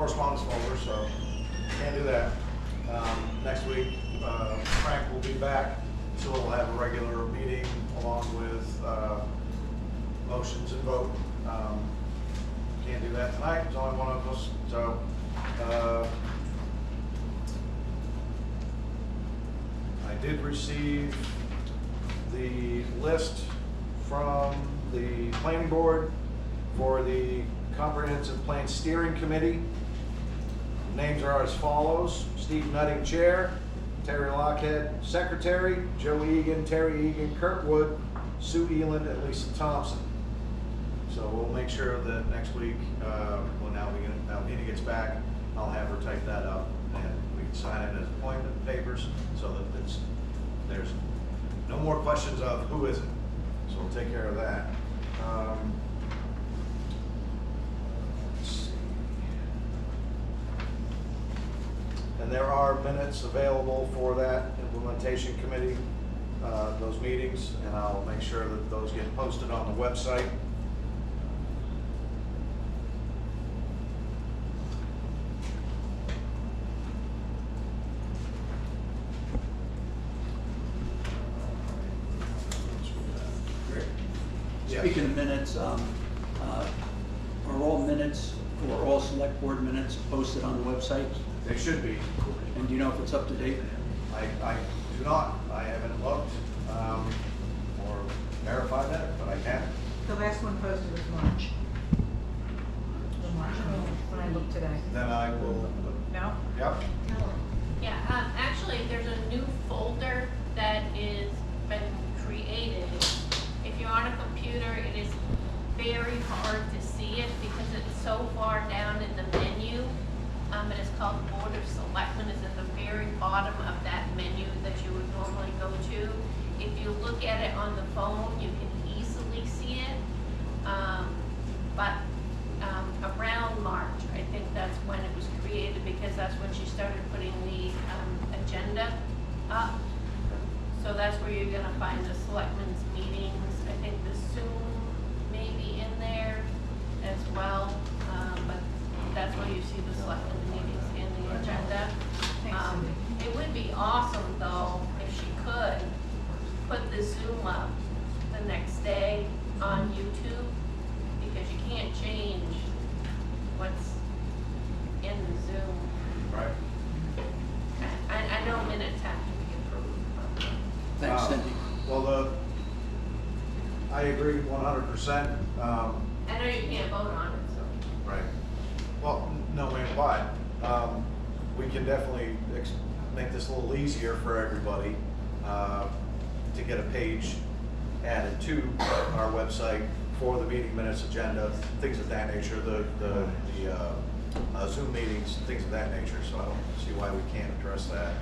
correspondence folder, so can't do that. Next week, Frank will be back, so we'll have a regular meeting along with motions and vote. Can't do that tonight, there's only one of us, so I did receive the list from the planning board for the comprehensive plan steering committee. Names are as follows: Steve Nutting, chair; Terry Lockhead, secretary; Joe Egan, Terry Egan, Kurt Wood, Sue Eland, and Lisa Thompson. So we'll make sure that next week, when Alvina gets back, I'll have her type that up and we can sign it as appointment papers so that there's no more questions of who is it. So we'll take care of that. Let's see. And there are minutes available for that implementation committee, those meetings, and I'll make sure that those get posted on the website. Speaking of minutes, are all minutes, or all select board minutes posted on the website? They should be. And do you know if it's up to date? I do not. I haven't looked or verified that, but I can. The last one posted was March. The March when I looked today. Then I will. No? Yep. Yeah, actually, there's a new folder that is been created. If you're on a computer, it is very hard to see it because it's so far down in the menu. It is called Board of Selectmen. It's at the very bottom of that menu that you would normally go to. If you look at it on the phone, you can easily see it. But around March, I think that's when it was created because that's when she started putting the agenda up. So that's where you're gonna find the selectmen's meetings. I think the Zoom may be in there as well, but that's where you see the selectmen's meetings in the agenda. It would be awesome though if she could put the Zoom up the next day on YouTube, because you can't change what's in the Zoom. Right. I know minutes have to be approved. Thanks, Cindy. Well, I agree 100%. I know you can't vote on it, so. Right. Well, no matter what, we can definitely make this a little easier for everybody to get a page added to our website for the meeting minutes, agenda, things of that nature, the Zoom meetings, things of that nature. So I don't see why we can't address that.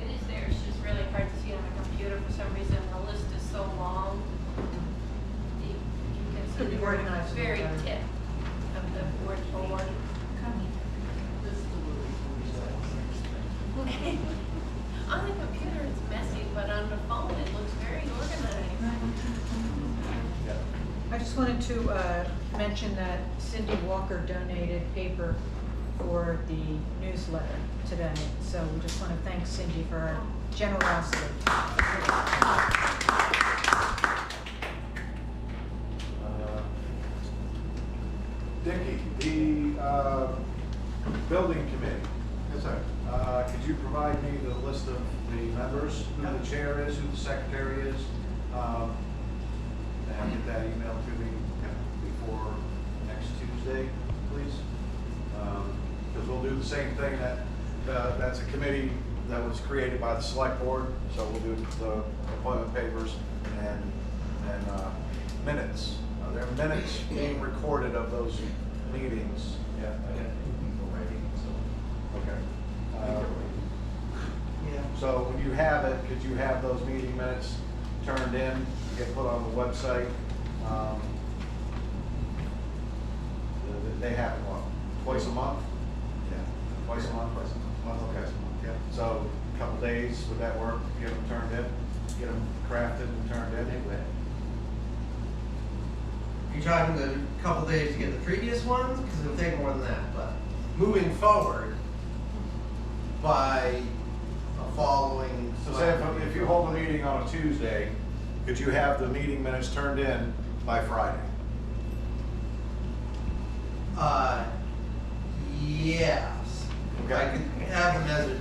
It is there, it's just really hard to see on a computer for some reason. The list is so long. You can see Could be the organized very better. tip of the board. On the computer it's messy, but on the phone it looks very organized. Yeah. I just wanted to mention that Cindy Walker donated paper for the newsletter today. So we just want to thank Cindy for her generosity. Dickie, the building committee. Yes, sir. Could you provide me the list of the members, who the chair is, who the secretary is, and get that emailed to me before next Tuesday, please? Because we'll do the same thing. That's a committee that was created by the select board, so we'll do the appointment papers and minutes. There are minutes being recorded of those meetings. Yeah, I got people writing, so. Okay. Yeah. So when you have it, could you have those meeting minutes turned in, get put on the website? They happen what, twice a month? Yeah. Twice a month? Twice a month. Okay. Yeah. So a couple days, would that work? Get them turned in, get them crafted and turned in? Anyway. you're talking a couple days to get the previous ones, because it'll take more than that, but moving forward by a following. So say if you hold a meeting on a Tuesday, could you have the meeting minutes turned in by Friday? Yes. Okay. I could have them as a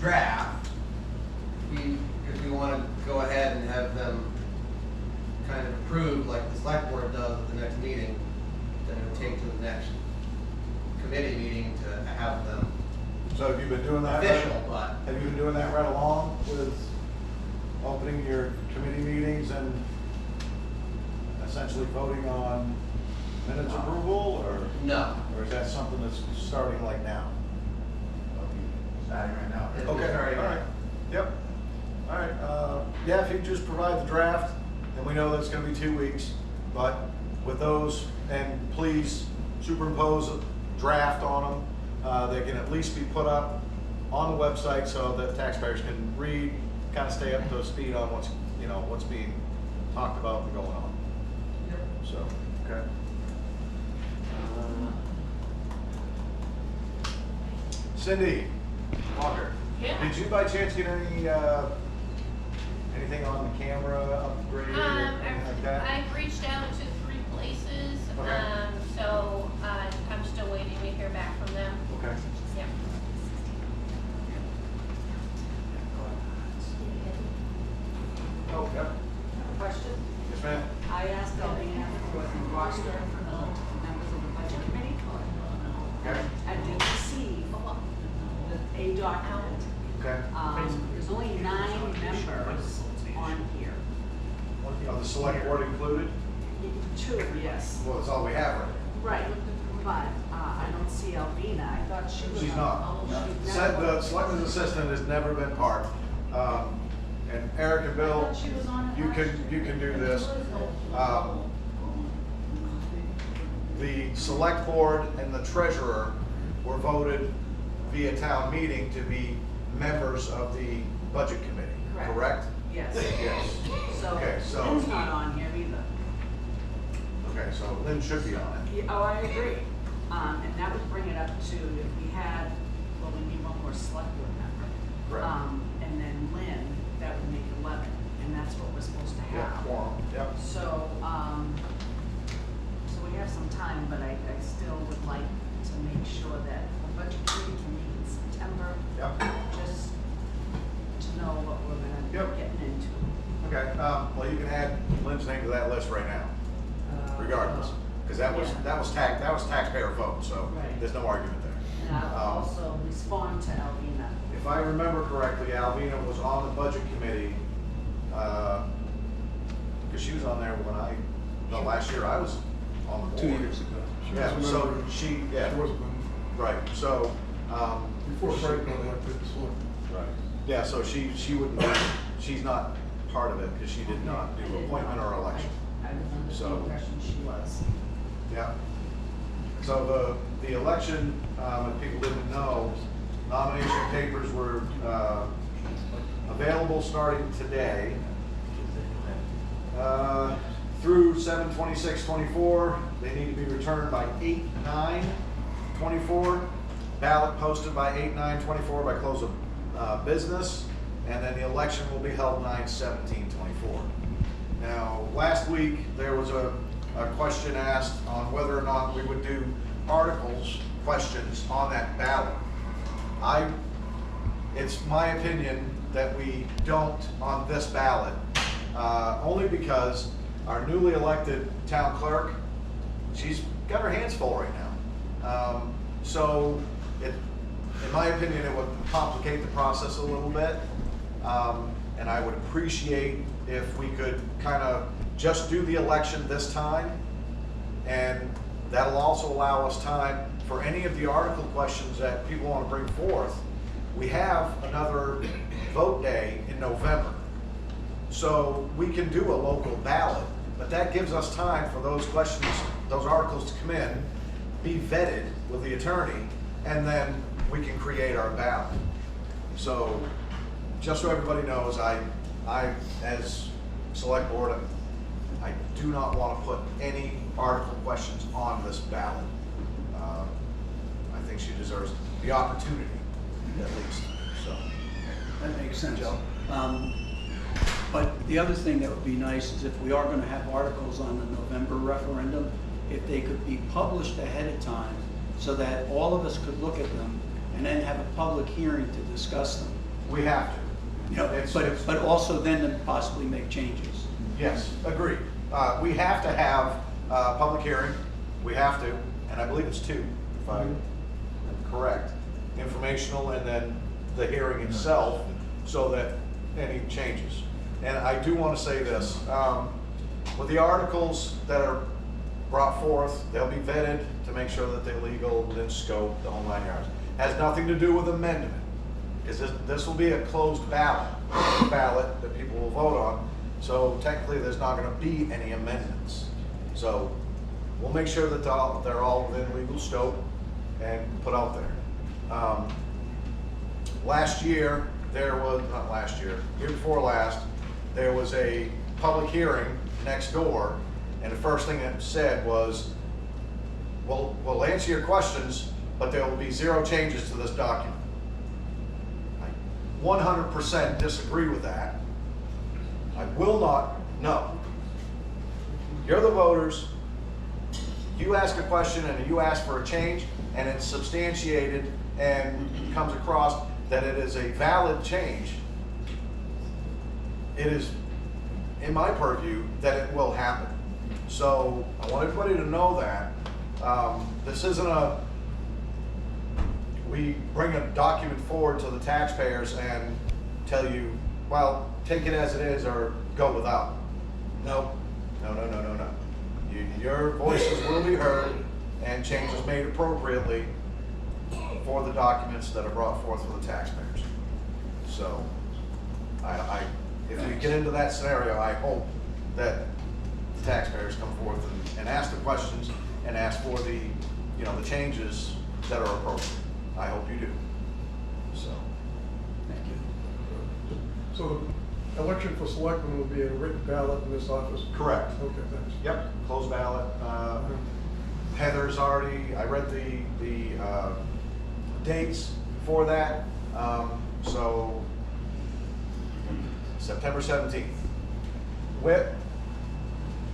draft. If we want to go ahead and have them kind of approved like the select board does at the next meeting, then it would take to the next committee meeting to have them So have you been doing that? official, but. Have you been doing that right along with opening your committee meetings and essentially voting on minutes approval, No. or is that something that's starting like now? Starting right now. It's Okay, already- all right, yep, all right, yeah, if you just provide the draft, and we know that it's gonna be 2 weeks, but with those, and please superimpose a draft on them, they can at least be put up on the website so that taxpayers can read, kind of stay up to speed on what's, you know, what's being talked about and going on, so, okay. Cindy Walker. Yeah. Did you by chance get any, anything on the camera upgrade or anything like that? I've reached out to 3 places, Okay. so I'm still waiting to hear back from them. Okay. Yeah. Oh, yep. Question? Yes, ma'am. I asked Alvina for the roster for the members of the budget committee. Okay. I did receive a document. Okay. There's only 9 members on here. Are the select board included? 2, yes. Well, that's all we have right Right, but I don't see Alvina. I thought she was. She's not. She's Said never- the selectman's assistant has never been part. And Eric and I Bill, thought she was on it you last can do this. The select board and the treasurer were voted via town meeting to be members of the budget committee, Correct. correct? Yes. Yes. So Okay, so- Lynn's not on here either. Okay, so Lynn should be on it. Yeah, oh, I agree. And that would bring it up to if we had, well, we need one more select board member. Correct. And then Lynn, that would make 11, and that's what we're supposed to Yeah, have. quorum, yep. So, so we have some time, but I still would like to make sure that the budget committee can meet in September, Yep. just to know what we're gonna be Yep. getting into. Okay, well, you can add Lynn's name to that list right now, regardless, because that was, Yeah. that was taxpayer vote, so Right. there's no argument there. And I'll Um, also respond to Alvina. If I remember correctly, Alvina was on the budget committee, because she was on there when last year I was on the board. 2 years ago. Yeah, so she, yeah, She wasn't, right, so, before Frank got elected, so. right, yeah, so she wouldn't, she's not part of it, because she did not I do did appointment not. or election. I was under So- the impression she was. Yeah. So the election, if people didn't know, nomination papers were available starting today through 7/26/24. They need to be returned by 8/9/24. Ballot posted by 8/9/24 by close of business, and then the election will be held 9/17/24. Now, last week, there was a question asked on whether or not we would do articles, questions on that ballot. It's my opinion that we don't on this ballot, only because our newly elected town clerk, she's got her hands full right now. So, in my opinion, it would complicate the process a little bit. And I would appreciate if we could kind of just do the election this time. And that'll also allow us time for any of the article questions that people want to bring forth. We have another vote day in November. So we can do a local ballot, but that gives us time for those questions, those articles to come in, be vetted with the attorney, and then we can create our ballot. So just so everybody knows, I as select board, I do not want to put any article questions on this ballot. I think she deserves the opportunity, at least, so. That makes sense. Joe? But the other thing that would be nice is if we are gonna have articles on the November referendum, if they could be published ahead of time so that all of us could look at them and then have a public hearing to discuss them. We have to. You know, It's- but also then to possibly make changes. Yes, agreed. We have to have a public hearing, we have to, and I believe it's two, if I'm correct, informational and then the hearing itself, so that any changes. And I do want to say this, with the articles that are brought forth, they'll be vetted to make sure that they're legal, within scope, the whole 9 yards. Has nothing to do with amendment, because this will be a closed ballot that people will vote on. So technically, there's not going to be any amendments. So we'll make sure that they're all within legal scope and put out there. Last year, year before last, there was a public hearing next door, and the first thing it said was, well, we'll answer your questions, but there will be 0 changes to this document. I 100% disagree with that. I will not, no. You're the voters, you ask a question and you ask for a change, and it's substantiated and comes across that it is a valid change. It is in my purview that it will happen. So I want everybody to know that. This isn't we bring a document forward to the taxpayers and tell you, well, take it as it is or go without. No. Your voices will be heard and changes made appropriately for the documents that are brought forth for the taxpayers. So, if we get into that scenario, I hope that the taxpayers come forth and ask the questions and ask for the changes that are appropriate. I hope you do. So, Thank you. So the election for selectmen will be a written ballot in this office? correct. Okay, thanks. Yep, closed ballot. Heather's already, I read the dates for that. So September 17th. Whip?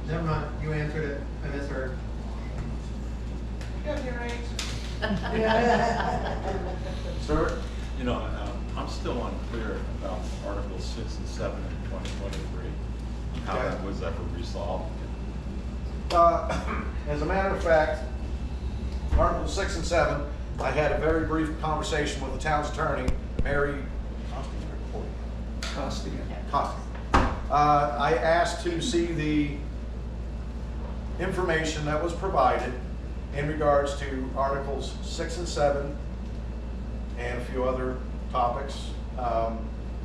Never mind, you answered it, I misheard. Sir? You know, I'm still unclear about Articles 6 and 7 in 2023, how Okay. that was ever resolved. As a matter of fact, Articles 6 and 7, I had a very brief conversation with the town's attorney, Mary Costigan. Costigan. I asked to see the information that was provided in regards to Articles 6 and 7 and a few other topics.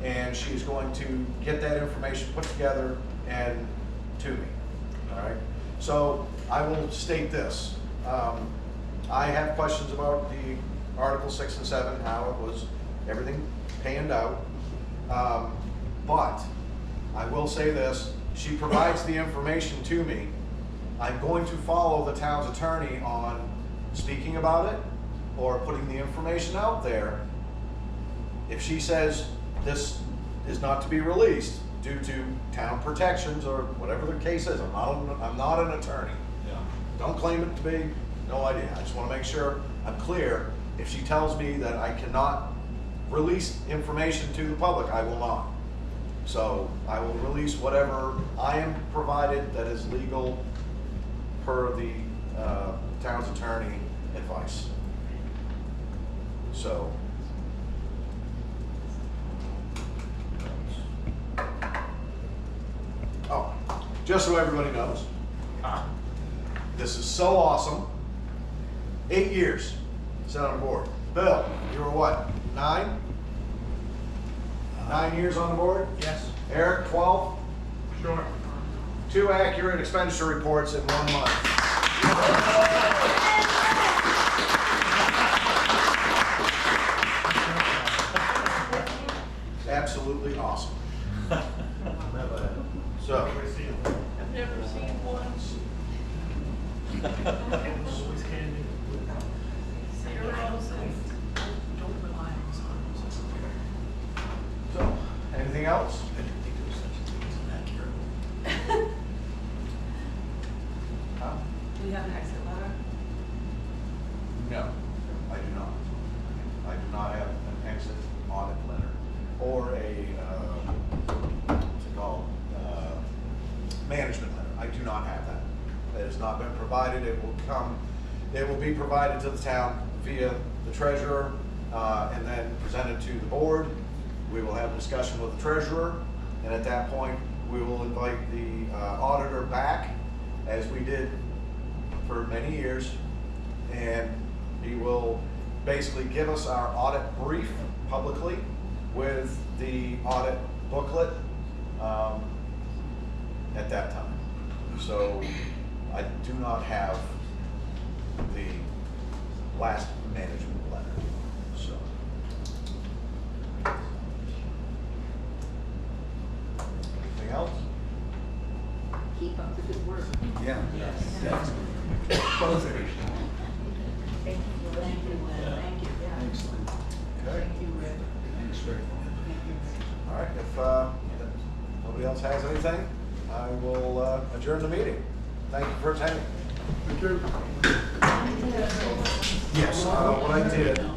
And she's going to get that information put together and to me, all right? So I will state this. I have questions about the Article 6 and 7, how it was, everything panned out. But I will say this, she provides the information to me. I'm going to follow the town's attorney on speaking about it or putting the information out there. If she says this is not to be released due to town protections or whatever the case is, I'm not an attorney. Yeah. Don't claim it to be, no idea. I just want to make sure I'm clear. If she tells me that I cannot release information to the public, I will not. So I will release whatever I am provided that is legal per the town's attorney advice. So. Oh, just so everybody knows, this is so awesome. 8 years, sit on the board. Bill, you were what, 9? 9 years on the board? Yes. Eric, 12? Sure. 2 accurate expenditure reports in 1 month. Absolutely awesome. So, I've never seen Anything else? I didn't think there was such a thing as an accurate. Huh? Do you have an exit letter? No, I do not. I do not have an exit audit letter or a, what's it called, management letter. I do not have that. That has not been provided. It will be provided to the town via the treasurer, and then presented to the board. We will have a discussion with the treasurer, and at that point, we will invite the auditor back, as we did for many years, and he will basically give us our audit brief publicly with the audit booklet at that time. So I do not have the last management letter, so. Anything else? Keep up the good work. Yeah. Yes. Both of you. Thank you, thank you, yeah. Excellent. Okay. Thank you, Rick. Thanks very much. Thank you, Rick. All right, if nobody else has anything, I will adjourn the meeting. Thank you for attending. Thank you. Yes, what I did